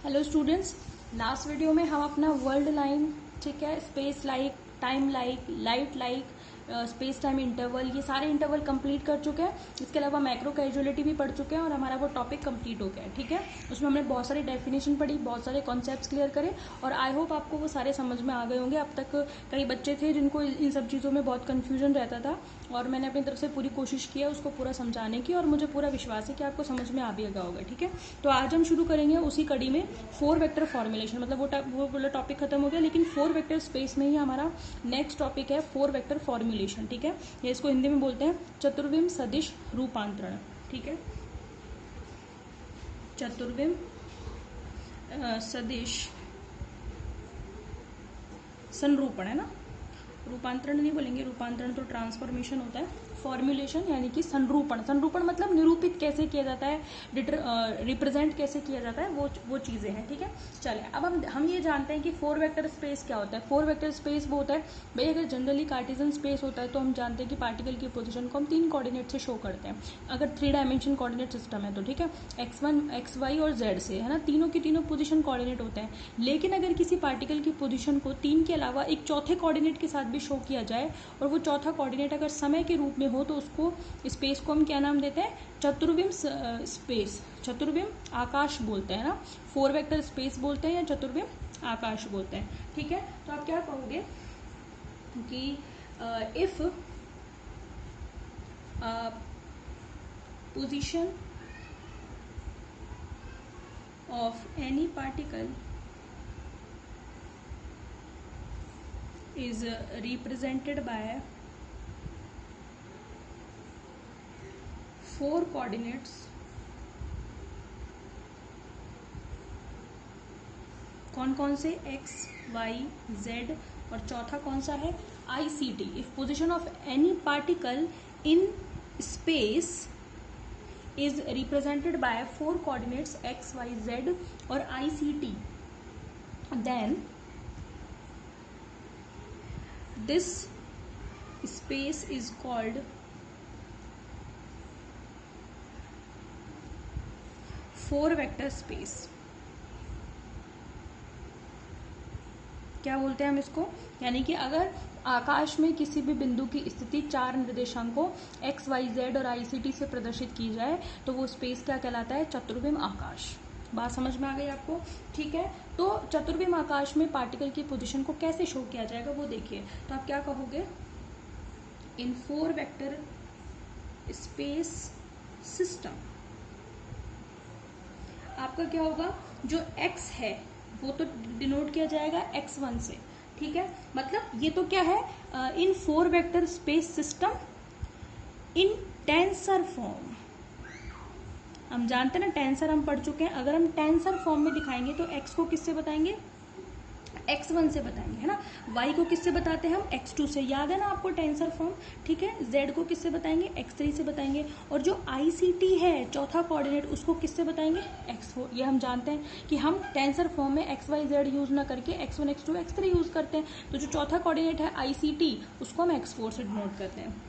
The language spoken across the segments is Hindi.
हेलो स्टूडेंट्स, लास्ट वीडियो में हम अपना वर्ल्ड लाइन, ठीक है, space like, time like, light like, space time interval, ये सारे इंटरवल कंप्लीट कर चुके हैं। इसके अलावा मैक्रो कैजुअलिटी भी पढ़ चुके हैं और हमारा वो टॉपिक कंप्लीट हो गया है। ठीक है, उसमें हमने बहुत सारी डेफिनेशन पढ़ी, बहुत सारे कॉन्सेप्ट्स क्लियर करे और आई होप आपको वो सारे समझ में आ गए होंगे। अब तक कई बच्चे थे जिनको इन सब चीज़ों में बहुत कन्फ्यूजन रहता था और मैंने अपनी तरफ से पूरी कोशिश की है उसको पूरा समझाने की और मुझे पूरा विश्वास है कि आपको समझ में आ भी गया होगा। ठीक है, तो आज हम शुरू करेंगे उसी कड़ी में 4 वेक्टर फॉर्मुलेशन। मतलब वो वाला टॉपिक खत्म हो गया, लेकिन 4 वेक्टर स्पेस में ही हमारा नेक्स्ट टॉपिक है 4 वेक्टर फॉर्मुलेशन। ठीक है, या इसको हिंदी में बोलते हैं चतुर्विम सदिश रूपांतरण। ठीक है, चतुर्विम सदिश संरूपण है ना, रूपांतरण नहीं बोलेंगे, रूपांतरण तो ट्रांसफॉर्मेशन होता है। फॉर्मुलेशन यानी कि संरूपण, संरूपण मतलब निरूपित कैसे किया जाता है, रिप्रेजेंट कैसे किया जाता है, वो चीजें हैं। ठीक है, चले अब हम ये जानते हैं कि 4 वेक्टर स्पेस क्या होता है। 4 वेक्टर स्पेस वो होता है भाई, अगर जनरली कार्टेशियन स्पेस होता है तो हम जानते हैं कि पार्टिकल की पोजीशन को हम 3 कोऑर्डिनेट से शो करते हैं, अगर 3 डायमेंशन कोऑर्डिनेट सिस्टम है तो। ठीक है, x1, xy और z से, है ना, तीनों की तीनों पोजीशन कोऑर्डिनेट होते हैं। लेकिन अगर किसी पार्टिकल की पोजीशन को 3 के अलावा एक चौथे कोऑर्डिनेट के साथ भी शो किया जाए और वो चौथा कोऑर्डिनेट अगर समय के रूप में हो तो उसको स्पेस को हम क्या नाम देते हैं, चतुर्विम स्पेस, चतुर्विम आकाश बोलते हैं ना। 4 वेक्टर स्पेस बोलते हैं या चतुर्विम आकाश बोलते हैं। ठीक है, तो आप क्या कहोगे कि if position of any particle is represented by 4 coordinates, कौन कौन से, x, y, z और चौथा कौन सा है, ICT। If position of any particle in space is represented by 4 coordinates x, y, z और ICT, then this space is called 4 vector space. क्या बोलते हैं हम इसको, यानी कि अगर आकाश में किसी भी बिंदु की स्थिति 4 निर्देशांकों x, y, z और ICT से प्रदर्शित की जाए तो वो स्पेस क्या कहलाता है, चतुर्विम आकाश। बात समझ में आ गई आपको। ठीक है, तो चतुर्विम आकाश में पार्टिकल की पोजीशन को कैसे शो किया जाएगा वो देखिए। तो आप क्या कहोगे, इन 4 वेक्टर स्पेस सिस्टम आपका क्या होगा, जो x है वो तो डिनोट किया जाएगा x1 से। ठीक है, मतलब ये तो क्या है, इन 4 vector space system in tensor form. हम जानते हैं ना, टेंसर हम पढ़ चुके हैं। अगर हम टेंसर फॉर्म में दिखाएंगे तो x को किससे बताएंगे, x1 से बताएंगे, है ना। y को किससे बताते हैं हम, x2 से, याद है ना आपको टेंसर फॉर्म। ठीक है, z को किससे बताएंगे, x3 से बताएंगे और जो ICT है चौथा कोऑर्डिनेट उसको किससे बताएंगे, x4। ये हम जानते हैं कि हम टेंसर फॉर्म में x, y, z यूज ना करके x1, x2, x3 यूज करते हैं। तो जो चौथा कोऑर्डिनेट है ICT उसको हम x4 से डिनोट करते हैं।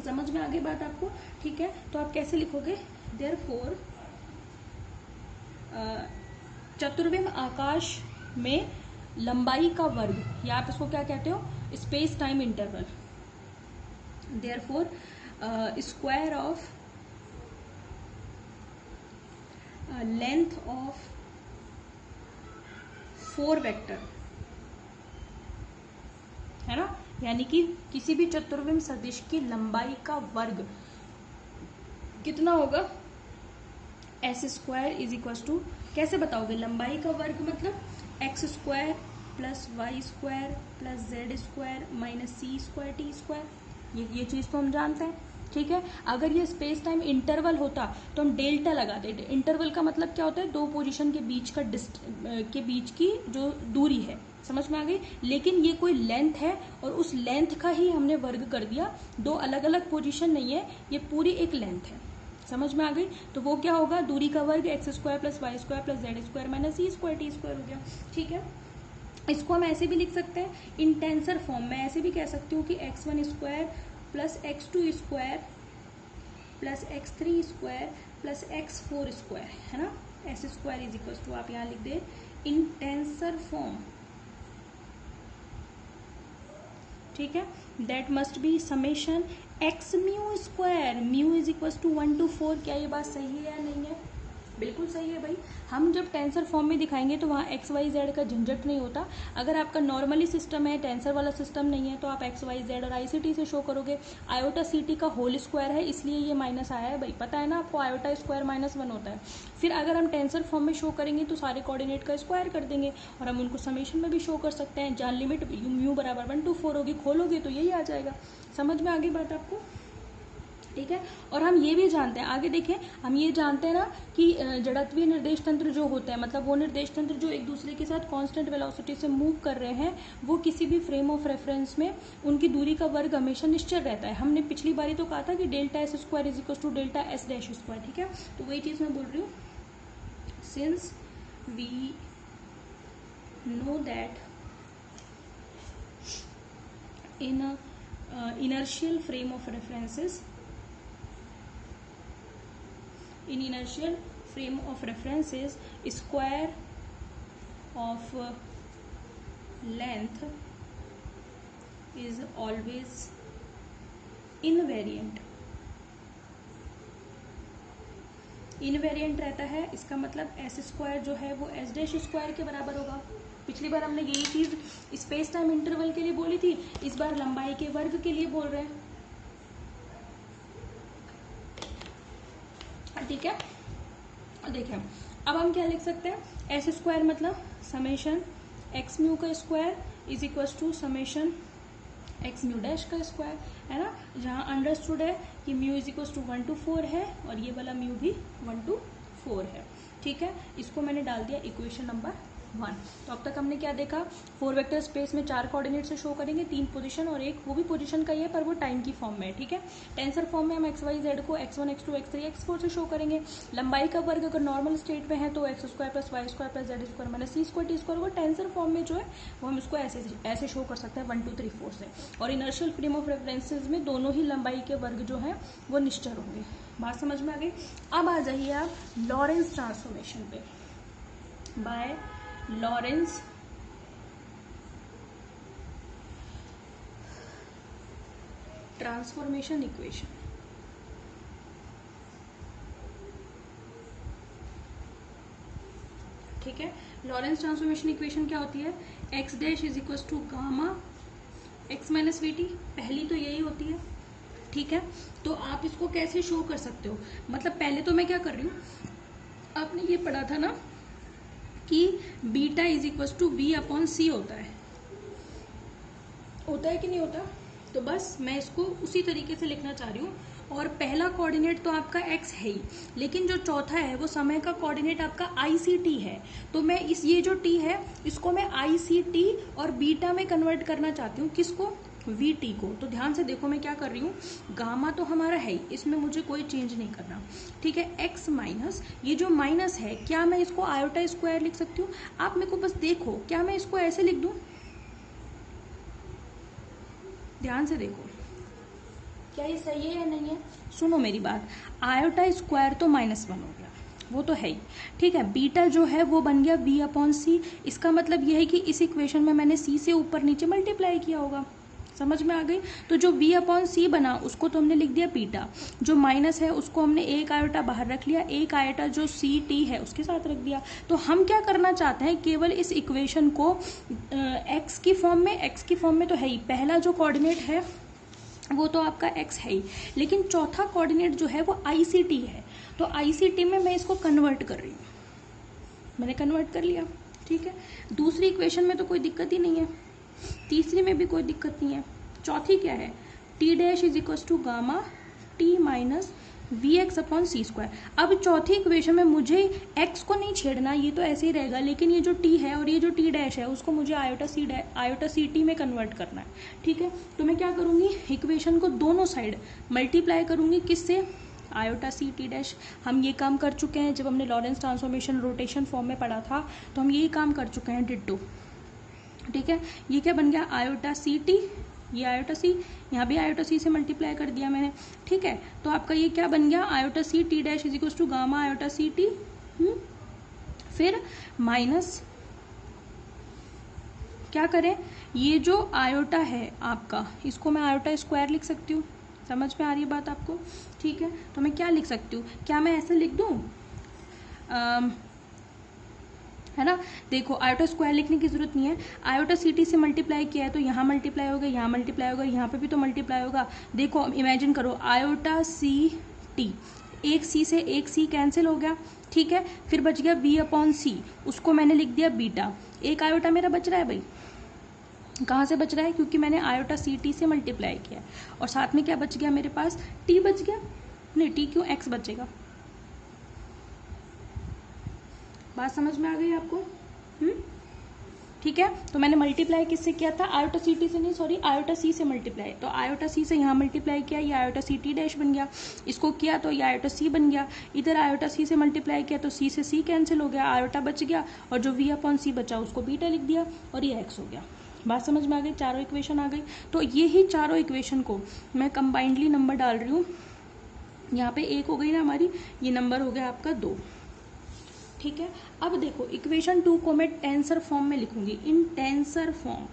समझ में आ गई बात आपको। ठीक है, तो आप कैसे लिखोगे, देयरफॉर चतुर्विम आकाश में लंबाई का वर्ग, या आप इसको क्या कहते हो, space time interval. Therefore square of length of 4 vector, है ना, यानी कि किसी भी चतुर्विम सदिश की लंबाई का वर्ग कितना होगा, S square is equal to, कैसे बताओगे लंबाई का वर्ग, मतलब X square plus Y square plus Z square minus C square T square. ये चीज तो हम जानते हैं। ठीक है, अगर ये स्पेस टाइम इंटरवल होता तो हम डेल्टा लगा देते। इंटरवल का मतलब क्या होता है, दो पोजीशन के बीच का के बीच की जो दूरी है, समझ में आ गई। लेकिन ये कोई लेंथ है और उस लेंथ का ही हमने वर्ग कर दिया, दो अलग अलग पोजीशन नहीं है, ये पूरी एक लेंथ है। समझ में आ गई, तो वो क्या होगा, दूरी का वर्ग X square plus Y square plus Z square minus C square T square हो गया। ठीक है, इसको हम ऐसे भी लिख सकते हैं इन टेंसर फॉर्म में, ऐसे भी कह सकती हूँ कि x1 square plus x2 square plus x3 square plus x4 square, है ना, S square is equal to, आप यहाँ लिख दे इन टेंसर फॉर्म, ठीक है, that must be summation x mu square, mu is equal to 1 to 4। क्या ये बात सही है या नहीं है? बिल्कुल सही है भाई। हम जब टेंसर फॉर्म में दिखाएंगे तो वहाँ एक्स वाई जेड का झंझट नहीं होता। अगर आपका नॉर्मली सिस्टम है, टेंसर वाला सिस्टम नहीं है, तो आप एक्स वाई जेड और आईसीटी से शो करोगे। आयोटा सीटी का होल स्क्वायर है, इसलिए ये माइनस आया है भाई, पता है ना आपको, आयोटा स्क्वायर -1 होता है। फिर अगर हम टेंसर फॉर्म में शो करेंगे तो सारे कोऑर्डिनेट का स्क्वायर कर देंगे और हम उनको समेशन में भी शो कर सकते हैं। जहाँ लिमिट म्यू बराबर 1 to 4 होगी, खोलोगे तो यही आ जाएगा। समझ में आ गई बात आपको? ठीक है। और हम ये भी जानते हैं, आगे देखें, हम ये जानते हैं ना कि जड़त्वीय निर्देश तंत्र जो होते हैं, मतलब वो निर्देश तंत्र जो एक दूसरे के साथ कांस्टेंट वेलोसिटी से मूव कर रहे हैं, वो किसी भी फ्रेम ऑफ रेफरेंस में उनकी दूरी का वर्ग हमेशा निश्चल रहता है। हमने पिछली बारी तो कहा था कि delta S square is equal to delta S dash square, ठीक है। तो वही चीज मैं बोल रही हूँ, since we know that in inertial frame of references, in inertial frame of references square of length is always invariant, invariant रहता है। इसका मतलब एस स्क्वायर जो है वो एस डैश स्क्वायर के बराबर होगा। पिछली बार हमने यही चीज स्पेस टाइम इंटरवल के लिए बोली थी, इस बार लंबाई के वर्ग के लिए बोल रहे हैं, ठीक है। देखिए अब हम क्या लिख सकते हैं, एस स्क्वायर मतलब समेशन एक्स म्यू का square is equal to summation x mu dash का स्क्वायर, है ना। जहाँ अंडरस्टूड है कि mu is equal to 1 to 4 है और ये वाला म्यू भी 1 to 4 है, ठीक है। इसको मैंने डाल दिया इक्वेशन नंबर 1। तो अब तक हमने क्या देखा, 4 वेक्टर स्पेस में 4 कोऑर्डिनेट से शो करेंगे, 3 पोजीशन और एक वो भी पोजीशन का ही है पर वो टाइम की फॉर्म में है, ठीक है। टेंसर फॉर्म में हम एक्स वाई जेड को x1 x2 x3 x4 से शो करेंगे। लंबाई का वर्ग अगर नॉर्मल स्टेट में है तो X square plus Y square plus Z square minus C square T square होगा। टेंसर फॉर्म में जो है वो हम इसको ऐसे शो कर सकते हैं 1 2 3 4 से। और इनर्शियल फ्रेम ऑफ रेफरेंसेज में दोनों ही लंबाई के वर्ग जो है वो निश्चल होंगे। बात समझ में आ गई? अब आ जाइए आप लॉरेंस ट्रांसफॉर्मेशन पे। बाय लॉरेंस ट्रांसफॉर्मेशन इक्वेशन, ठीक है। लॉरेंस ट्रांसफॉर्मेशन इक्वेशन क्या होती है, x dash is equal to gamma x minus v t, पहली तो यही होती है, ठीक है। तो आप इसको कैसे शो कर सकते हो, मतलब पहले तो मैं क्या कर रही हूँ, आपने ये पढ़ा था ना कि beta is equal to V upon C होता है कि नहीं होता। तो बस मैं इसको उसी तरीके से लिखना चाह रही हूँ। और पहला कोऑर्डिनेट तो आपका x है ही, लेकिन जो चौथा है वो समय का कोऑर्डिनेट आपका ICT है। तो मैं ये जो t है इसको मैं ICT और बीटा में कन्वर्ट करना चाहती हूँ, किसको, VT को। तो ध्यान से देखो मैं क्या कर रही हूँ, गामा तो हमारा है ही, इसमें मुझे कोई चेंज नहीं करना, ठीक है। x माइनस, ये जो माइनस है क्या मैं इसको आयोटा स्क्वायर लिख सकती हूँ? आप मेरे को बस देखो, क्या मैं इसको ऐसे लिख दूँ? ध्यान से देखो क्या ये सही है या नहीं है। सुनो मेरी बात, आयोटा स्क्वायर तो -1 हो गया, वो तो है ही, ठीक है। बीटा जो है वो बन गया v अपॉन सी। इसका मतलब ये है कि इस इक्वेशन में मैंने c से ऊपर नीचे मल्टीप्लाई किया होगा। समझ में आ गई? तो जो v अपॉन सी बना उसको तो हमने लिख दिया बीटा, जो माइनस है उसको हमने एक आयोटा बाहर रख लिया, एक आयोटा जो सी टी है उसके साथ रख दिया। तो हम क्या करना चाहते हैं, केवल इस इक्वेशन को x की फॉर्म में तो है ही, पहला जो कोऑर्डिनेट है वो तो आपका x है ही, लेकिन चौथा कोऑर्डिनेट जो है वो ICT है। तो ICT में मैं इसको कन्वर्ट कर रही हूँ, मैंने कन्वर्ट कर लिया, ठीक है। दूसरी इक्वेशन में तो कोई दिक्कत ही नहीं है, तीसरी में भी कोई दिक्कत नहीं है, चौथी क्या है, t dash is equal to gamma t minus Vx upon c square. अब चौथी इक्वेशन में मुझे x को नहीं छेड़ना, ये तो ऐसे ही रहेगा, लेकिन ये जो t है और ये जो t डैश है उसको मुझे आयोटा सी टी में कन्वर्ट करना है, ठीक है। तो मैं क्या करूँगी, इक्वेशन को दोनों साइड मल्टीप्लाई करूँगी, किससे, आयोटा सी टी डैश। हम ये काम कर चुके हैं जब हमने लॉरेंस ट्रांसफॉर्मेशन रोटेशन फॉर्म में पढ़ा था, तो हम यही काम कर चुके हैं, डिट्टो, ठीक है। ये क्या बन गया, आयोटा सी टी, ये आयोटा सी, यहाँ भी आयोटा सी से मल्टीप्लाई कर दिया मैंने, ठीक है। तो आपका ये क्या बन गया, iota c t dash is equal to gamma iota c t फिर माइनस क्या करें, ये जो आयोटा है आपका, इसको मैं आयोटा स्क्वायर लिख सकती हूँ। समझ में आ रही है बात आपको? ठीक है, तो मैं क्या लिख सकती हूँ, क्या मैं ऐसे लिख दूँ, है ना? देखो आयोटा स्क्वायर लिखने की जरूरत नहीं है, आयोटा सी से मल्टीप्लाई किया है तो यहाँ मल्टीप्लाई होगा, यहाँ मल्टीप्लाई होगा, यहाँ पे भी तो मल्टीप्लाई होगा। देखो इमेजिन करो, आयोटा सी टी, एक सी से एक सी कैंसिल हो गया, ठीक है। फिर बच गया v अपॉन सी, उसको मैंने लिख दिया बीटा। एक आयोटा मेरा बच रहा है भाई, कहाँ से बच रहा है, क्योंकि मैंने आयोटा सी टी से मल्टीप्लाई किया है। और साथ में क्या बच गया मेरे पास, टी बच गया, नहीं टी क्यों, एक्स बचेगा। बात समझ में आ गई आपको? ठीक है, तो मैंने मल्टीप्लाई किससे किया था, आयोटा सी टी से नहीं, सॉरी आयोटा सी से मल्टीप्लाई। तो आयोटा सी से यहाँ मल्टीप्लाई किया, ये आयोटा सी टी डैश बन गया, इसको किया तो ये आयोटा सी बन गया। इधर आयोटा सी से मल्टीप्लाई किया तो सी से सी कैंसिल हो गया, आयोटा बच गया, और जो वी अपॉन सी बचा उसको बीटा लिख दिया, और ये एक्स हो गया। बात समझ में आ गई, चारों इक्वेशन आ गई। तो ये ही चारों इक्वेशन को मैं कंबाइंडली नंबर डाल रही हूँ, यहाँ पे एक हो गई ना हमारी, ये नंबर हो गया आपका 2। ठीक है, अब देखो इक्वेशन 2 को मैं टेंसर फॉर्म में लिखूंगी, इन टेंसर फॉर्म।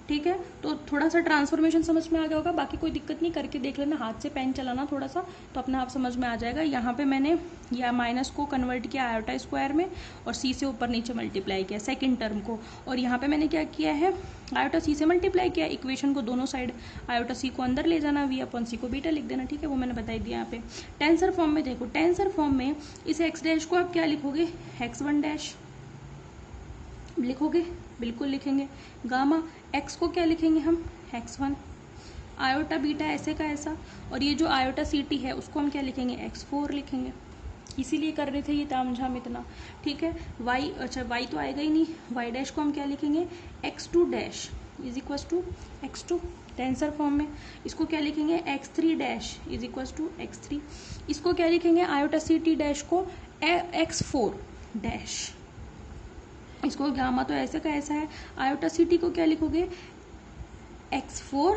ठीक है, तो थोड़ा सा ट्रांसफॉर्मेशन समझ में आ गया होगा, बाकी कोई दिक्कत नहीं, करके देख लेना, हाथ से पेन चलाना थोड़ा सा, तो अपने आप समझ में आ जाएगा। यहाँ पे मैंने या माइनस को कन्वर्ट किया आयोटा स्क्वायर में, और सी से ऊपर नीचे मल्टीप्लाई किया सेकंड टर्म को, और यहाँ पे मैंने क्या किया है, आयोटा सी से मल्टीप्लाई किया, इक्वेशन को दोनों साइड आयोटा सी को अंदर ले जाना, वी अपॉन सी को बीटा लिख देना। ठीक है, वो मैंने बताई दिया यहाँ पे। टेंसर फॉर्म में देखो, टेंसर फॉर्म में इस एक्स डैश को आप क्या लिखोगे, x1 डैश लिखोगे, बिल्कुल लिखेंगे। गामा एक्स को क्या लिखेंगे हम, x1, आयोटा बीटा ऐसे का ऐसा, और ये जो आयोटा सी टी है उसको हम क्या लिखेंगे, x4 लिखेंगे। इसीलिए कर रहे थे ये तामझाम इतना। ठीक है, y, अच्छा y तो आएगा ही नहीं, y डैश को हम क्या लिखेंगे, x2 dash is equals to x2 tensor form में। इसको क्या लिखेंगे, x3 dash is equals to x3। इसको क्या लिखेंगे, आयोटा सी टी डैश को x4 डैश, इसको गामा तो ऐसे का ऐसा है, आयोटा सी टी को क्या लिखोगे, x4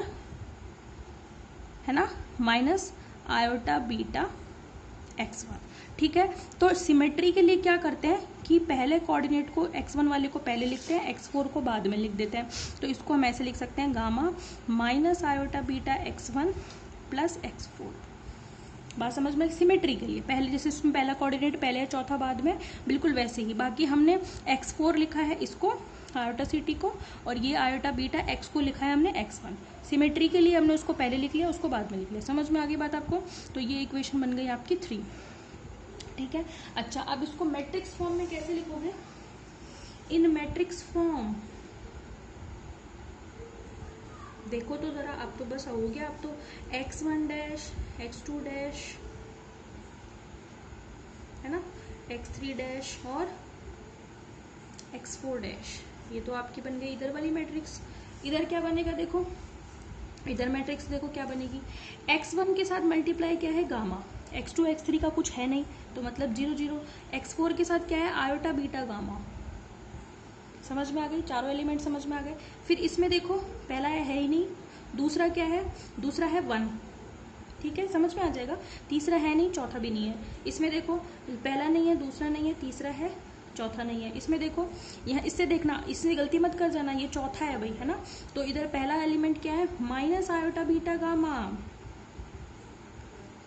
है ना, माइनस आयोटा बीटा x1। ठीक है, तो सिमेट्री के लिए क्या करते हैं कि पहले कोऑर्डिनेट को x1 वाले को पहले लिखते हैं, x4 को बाद में लिख देते हैं। तो इसको हम ऐसे लिख सकते हैं, gamma minus iota beta x1 plus x4। बात समझ में, सिमेट्री के लिए पहले जैसे इसमें पहला कोऑर्डिनेट पहले है, चौथा बाद में, बिल्कुल वैसे ही। बाकी हमने x4 लिखा है इसको, आयोटा सी टी को, और ये आयोटा बीटा x को लिखा है हमने x1। सिमेट्री के लिए हमने उसको पहले लिख लिया, उसको बाद में लिख लिया। समझ में आ गई बात आपको? तो ये इक्वेशन बन गई आपकी 3। ठीक है, अच्छा अब इसको मैट्रिक्स फॉर्म में कैसे लिखोगे, इन मैट्रिक्स फॉर्म। देखो तो जरा, अब तो बस हो गया, अब तो x1 डैश, x2 डैश, है ना, x3 डैश और x4 डैश, ये तो आपकी बन गई इधर वाली मैट्रिक्स। इधर क्या बनेगा देखो, इधर मैट्रिक्स देखो क्या बनेगी, x1 के साथ मल्टीप्लाई क्या है, गामा, x2 x3 का कुछ है नहीं तो मतलब 0 0, x4 के साथ क्या है, आयोटा बीटा गामा। समझ में आ गई, चारों एलिमेंट समझ में आ गए। फिर इसमें देखो पहला है ही नहीं, दूसरा क्या है, दूसरा है 1। ठीक है, समझ में आ जाएगा। तीसरा है नहीं, चौथा भी नहीं है। इसमें देखो पहला नहीं है, दूसरा नहीं है, तीसरा है, चौथा नहीं है। इसमें देखो, यहाँ इससे देखना, इससे गलती मत कर जाना, ये चौथा है भाई, है ना। तो इधर पहला एलिमेंट क्या है, माइनस आयोटा बीटा गामा।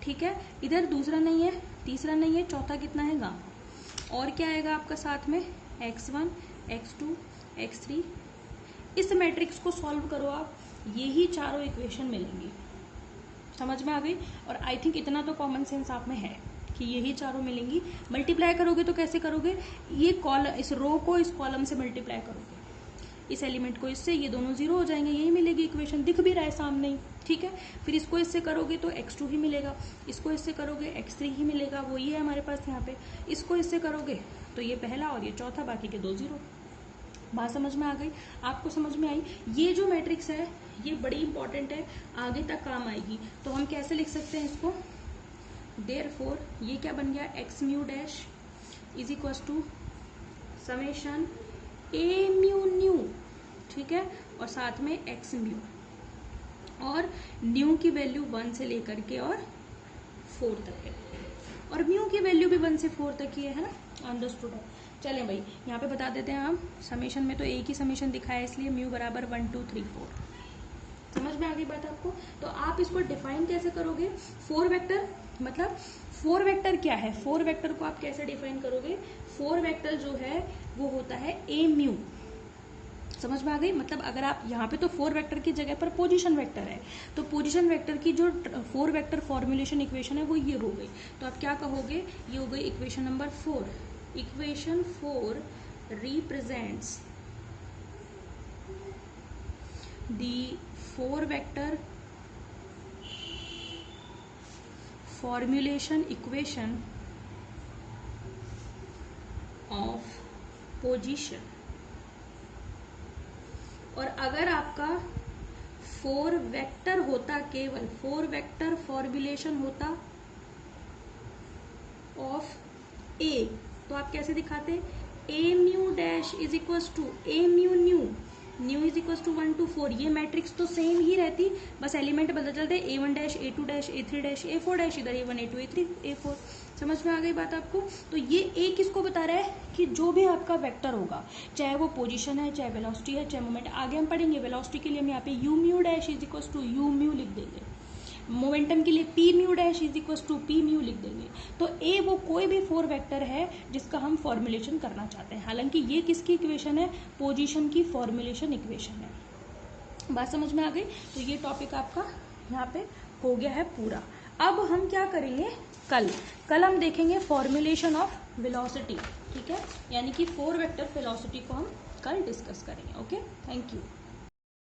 ठीक है, इधर दूसरा नहीं है, तीसरा नहीं है, चौथा कितना है, गामा। और क्या आएगा आपका साथ में, x1 x2 x3। इस मैट्रिक्स को सॉल्व करो आप, यही चारों इक्वेशन मिलेंगी। समझ में आ गई। और आई थिंक इतना तो कॉमन सेंस आप में है कि यही चारों मिलेंगी। मल्टीप्लाई करोगे तो कैसे करोगे, ये कॉलम, इस रो को इस कॉलम से मल्टीप्लाई करोगे, इस एलिमेंट को इससे, ये दोनों 0 हो जाएंगे, यही मिलेगी इक्वेशन, दिख भी रहा है सामने ही। ठीक है, फिर इसको इससे करोगे तो x2 ही मिलेगा, इसको इससे करोगे x3 ही मिलेगा, वो ये है हमारे पास यहाँ पे। इसको इससे करोगे तो ये पहला और ये चौथा, बाकी के 2 0। बात समझ में आ गई, आपको समझ में आई। ये जो मैट्रिक्स है ये बड़ी इंपॉर्टेंट है, आगे तक काम आएगी। तो हम कैसे लिख सकते हैं इसको, देयरफॉर ये क्या बन गया, x mu dash is equal to summation a mu nu. ठीक है, और साथ में x म्यू, और न्यू की वैल्यू 1 से लेकर के और 4 तक है। और म्यू की वैल्यू भी 1 से 4 तक ही है ना, अंडरस्टूड है। चलें भाई यहाँ पे बता देते हैं हम, समेशन में तो एक ही समेशन दिखाया इसलिए म्यू बराबर 1 2 3 4। समझ में आ गई बात आपको? तो आप इसको डिफाइन कैसे करोगे? 4 वेक्टर, मतलब 4 वेक्टर क्या है, 4 वेक्टर को आप कैसे डिफाइन करोगे? 4 वेक्टर जो है वो होता है ए म्यू। समझ में आ गई? मतलब अगर आप यहाँ पे तो 4 वेक्टर की जगह पर पोजीशन वेक्टर है, तो पोजीशन वेक्टर की जो 4 वेक्टर फॉर्मुलेशन इक्वेशन है वो ये हो गई। तो आप क्या कहोगे? ये हो गई equation number 4। Equation 4 represents the 4 vector formulation equation of position। और अगर आपका 4 वेक्टर होता, केवल 4 वेक्टर फॉर्मुलेशन होता ऑफ ए, तो आप कैसे दिखाते? A mu dash is equal to A mu nu, nu is equal to 1 2 4। ये मैट्रिक्स तो सेम ही रहती, बस एलिमेंट बदल चलते, A1 dash A2 dash A3 dash A4 dash, इधर A1 A2 A3 A4। समझ में आ गई बात आपको? तो ये ए किसको बता रहा है कि जो भी आपका वेक्टर होगा, चाहे वो पोजीशन है, चाहे वेलोसिटी है, चाहे मोमेंट, आगे हम पढ़ेंगे। वेलोसिटी के लिए हम यहाँ पे u mu dash is equal to u mu लिख देंगे, मोमेंटम के लिए p mu dash is equal to p mu लिख देंगे। तो ए वो कोई भी 4 वेक्टर है जिसका हम फॉर्मुलेशन करना चाहते हैं। हालांकि ये किसकी इक्वेशन है? पोजीशन की फॉर्मुलेशन इक्वेशन है। बात समझ में आ गई? तो ये टॉपिक आपका यहाँ पे हो गया है पूरा। अब हम क्या करेंगे? कल हम देखेंगे फॉर्मुलेशन ऑफ वेलोसिटी, ठीक है? यानी कि 4 वेक्टर वेलोसिटी को हम कल डिस्कस करेंगे। Okay, thank you.